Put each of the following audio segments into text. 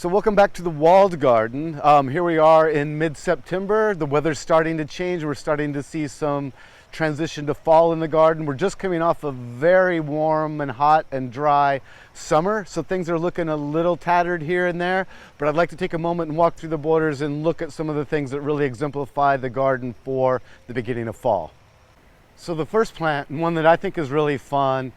So welcome back to the walled garden. Here we are in mid-September. The weather's starting to change. We're starting to see some transition to fall in the garden. We're just coming off a very warm and hot and dry summer, so things are looking a little tattered here and there, but I'd like to take a moment and walk through the borders and look at some of the things that really exemplify the garden for the beginning of fall. So the first plant, and one that I think is really fun,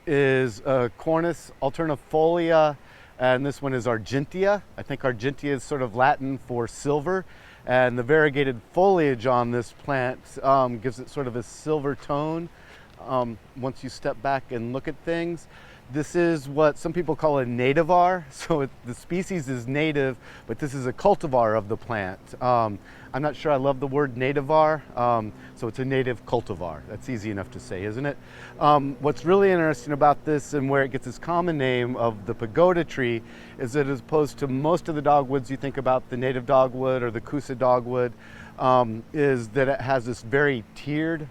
is Cornus alternifolia. And this one is Argentea. I think Argentea is sort of Latin for silver. And the variegated foliage on this plant gives it sort of a silver tone once you step back and look at things. This is what some people call a nativar. So the species is native, but this is a cultivar of the plant. I'm not sure I love the word nativar, so it's a native cultivar. That's easy enough to say, isn't it? What's really interesting about this and where it gets its common name of the pagoda tree is that as opposed to most of the dogwoods you think about, the native dogwood or the Cusa dogwood, is that it has this very tiered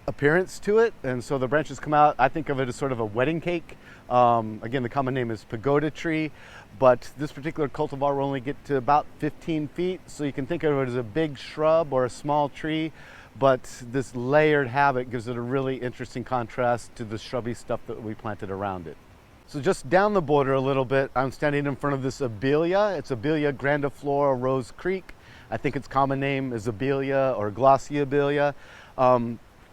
appearance to it, and so the branches come out. I think of it as sort of a wedding cake. Again, the common name is pagoda tree, but this particular cultivar will only get to about 15 feet, so you can think of it as a big shrub or a small tree, but this layered habit gives it a really interesting contrast to the shrubby stuff that we planted around it. So just down the border a little bit, I'm standing in front of this Abelia. It's Abelia grandiflora Rose Creek. I think its common name is Abelia or glossy Abelia.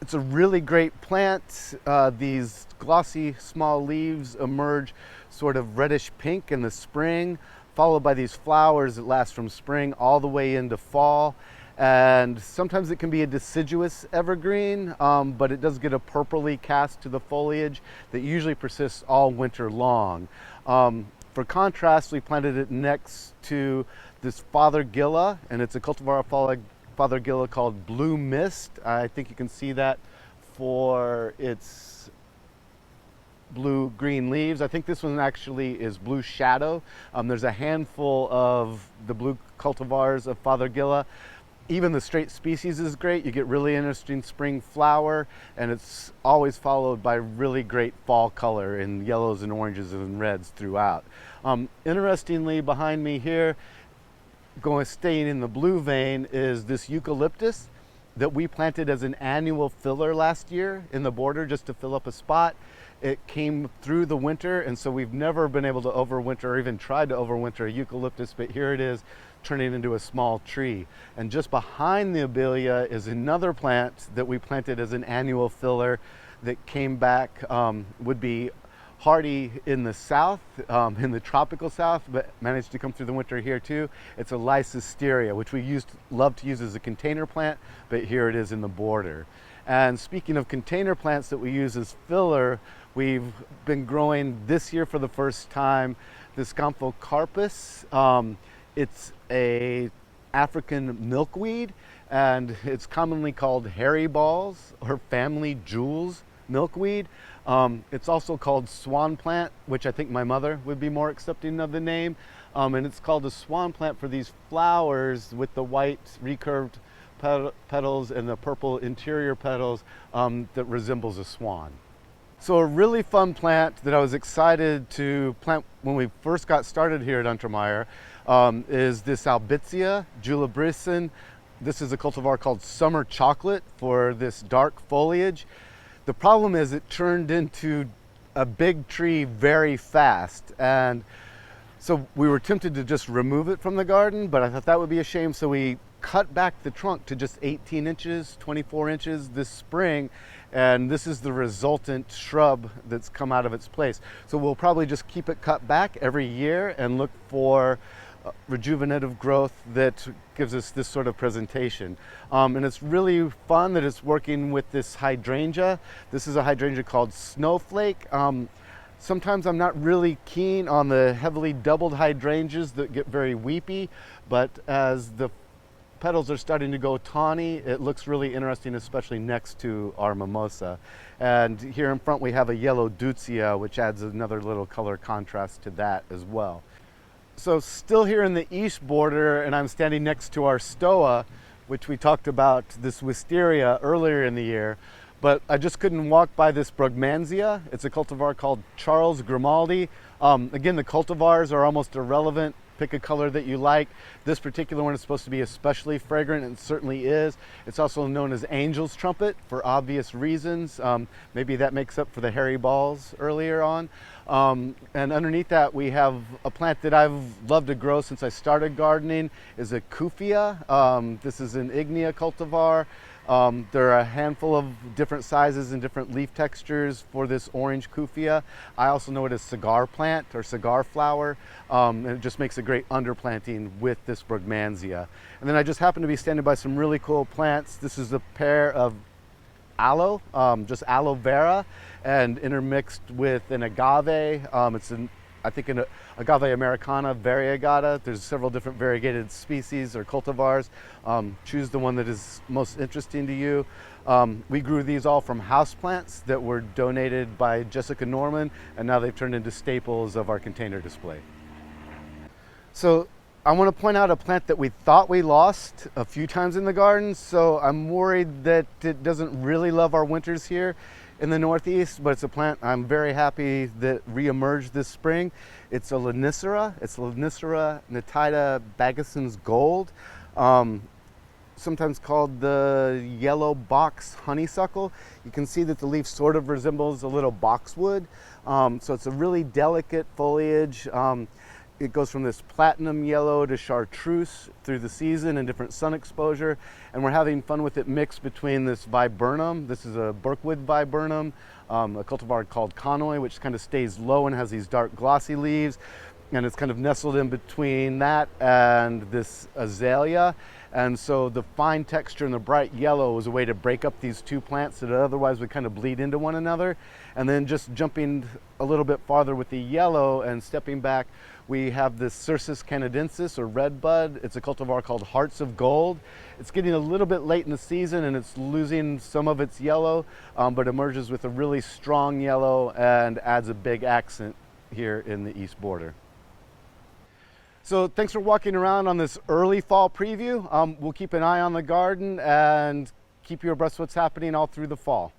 It's a really great plant. These glossy small leaves emerge sort of reddish pink in the spring, followed by these flowers that last from spring all the way into fall. And sometimes it can be a deciduous evergreen, but it does get a purpley cast to the foliage that usually persists all winter long. For contrast, we planted it next to this Fothergilla, and it's a cultivar of Fothergilla called Blue Mist. I think you can see that for its blue-green leaves. I think this one actually is Blue Shadow. There's a handful of the blue cultivars of Fothergilla. Even the straight species is great. You get really interesting spring flower, and it's always followed by really great fall color in yellows and oranges and reds throughout. Interestingly, behind me here, staying in the blue vein, is this Eucalyptus that we planted as an annual filler last year in the border just to fill up a spot. It came through the winter, and so we've never been able to overwinter or even tried to overwinter a eucalyptus, but here it is turning into a small tree. And just behind the Abelia is another plant that we planted as an annual filler that came back, would be hardy in the south, in the tropical south, but managed to come through the winter here too. It's a Leycesteria, which we love to use as a container plant, but here it is in the border. And speaking of container plants that we use as filler, we've been growing this year for the first time this Gomphocarpus. It's a African milkweed, and it's commonly called hairy balls or family jewels milkweed. It's also called swan plant, which I think my mother would be more accepting of the name. And it's called a swan plant for these flowers with the white recurved petals and the purple interior petals that resembles a swan. So a really fun plant that I was excited to plant when we first got started here at Untermyer is this Albizia julibrissin. This is a cultivar called Summer Chocolate for this dark foliage. The problem is it turned into a big tree very fast, and so we were tempted to just remove it from the garden, but I thought that would be a shame, so we cut back the trunk to just 18 inches, 24 inches this spring, and this is the resultant shrub that's come out of its place. So we'll probably just keep it cut back every year and look for rejuvenative growth that gives us this sort of presentation. And it's really fun that it's working with this hydrangea. This is a hydrangea called Snowflake. Sometimes I'm not really keen on the heavily doubled hydrangeas that get very weepy, but as the petals are starting to go tawny, it looks really interesting, especially next to our mimosa. And here in front we have a yellow Deutzia, which adds another little color contrast to that as well. So still here in the east border, and I'm standing next to our stoa, which we talked about, this wisteria earlier in the year, but I just couldn't walk by this Brugmansia. It's a cultivar called Charles Grimaldi. Again, the cultivars are almost irrelevant. Pick a color that you like. This particular one is supposed to be especially fragrant, and it certainly is. It's also known as Angel's Trumpet for obvious reasons. Maybe that makes up for the hairy balls earlier on. And underneath that, we have a plant that I've loved to grow since I started gardening, is a Cuphea. This is an ignea cultivar. There are a handful of different sizes and different leaf textures for this orange Cuphea. I also know it as cigar plant or cigar flower, and it just makes a great underplanting with this Brugmansia. And then I just happen to be standing by some really cool plants. This is a pair of aloe, just aloe vera, and intermixed with an agave. I think an Agave Americana variegata. There's several different variegated species or cultivars. Choose the one that is most interesting to you. We grew these all from houseplants that were donated by Jessica Norman, and now they've turned into staples of our container display. So I want to point out a plant that we thought we lost a few times in the garden, so I'm worried that it doesn't really love our winters here in the Northeast, but it's a plant I'm very happy that re-emerged this spring. It's a Leycesteria. It's Leycesteria nitida Baggesens Gold, sometimes called the yellow box honeysuckle. You can see that the leaf sort of resembles a little boxwood, so it's a really delicate foliage. It goes from this platinum yellow to chartreuse through the season and different sun exposure. And we're having fun with it mixed between this viburnum. This is a Berkwood viburnum, a cultivar called Cornus, which kind of stays low and has these dark glossy leaves. And it's kind of nestled in between that and this azalea. And so the fine texture and the bright yellow was a way to break up these two plants that otherwise would kind of bleed into one another. And then just jumping a little bit farther with the yellow and stepping back, we have this Cercis canadensis or red bud. It's a cultivar called Hearts of Gold. It's getting a little bit late in the season and it's losing some of its yellow, but emerges with a really strong yellow and adds a big accent here in the east border. So thanks for walking around on this early fall preview. We'll keep an eye on the garden and keep you abreast of what's happening all through the fall.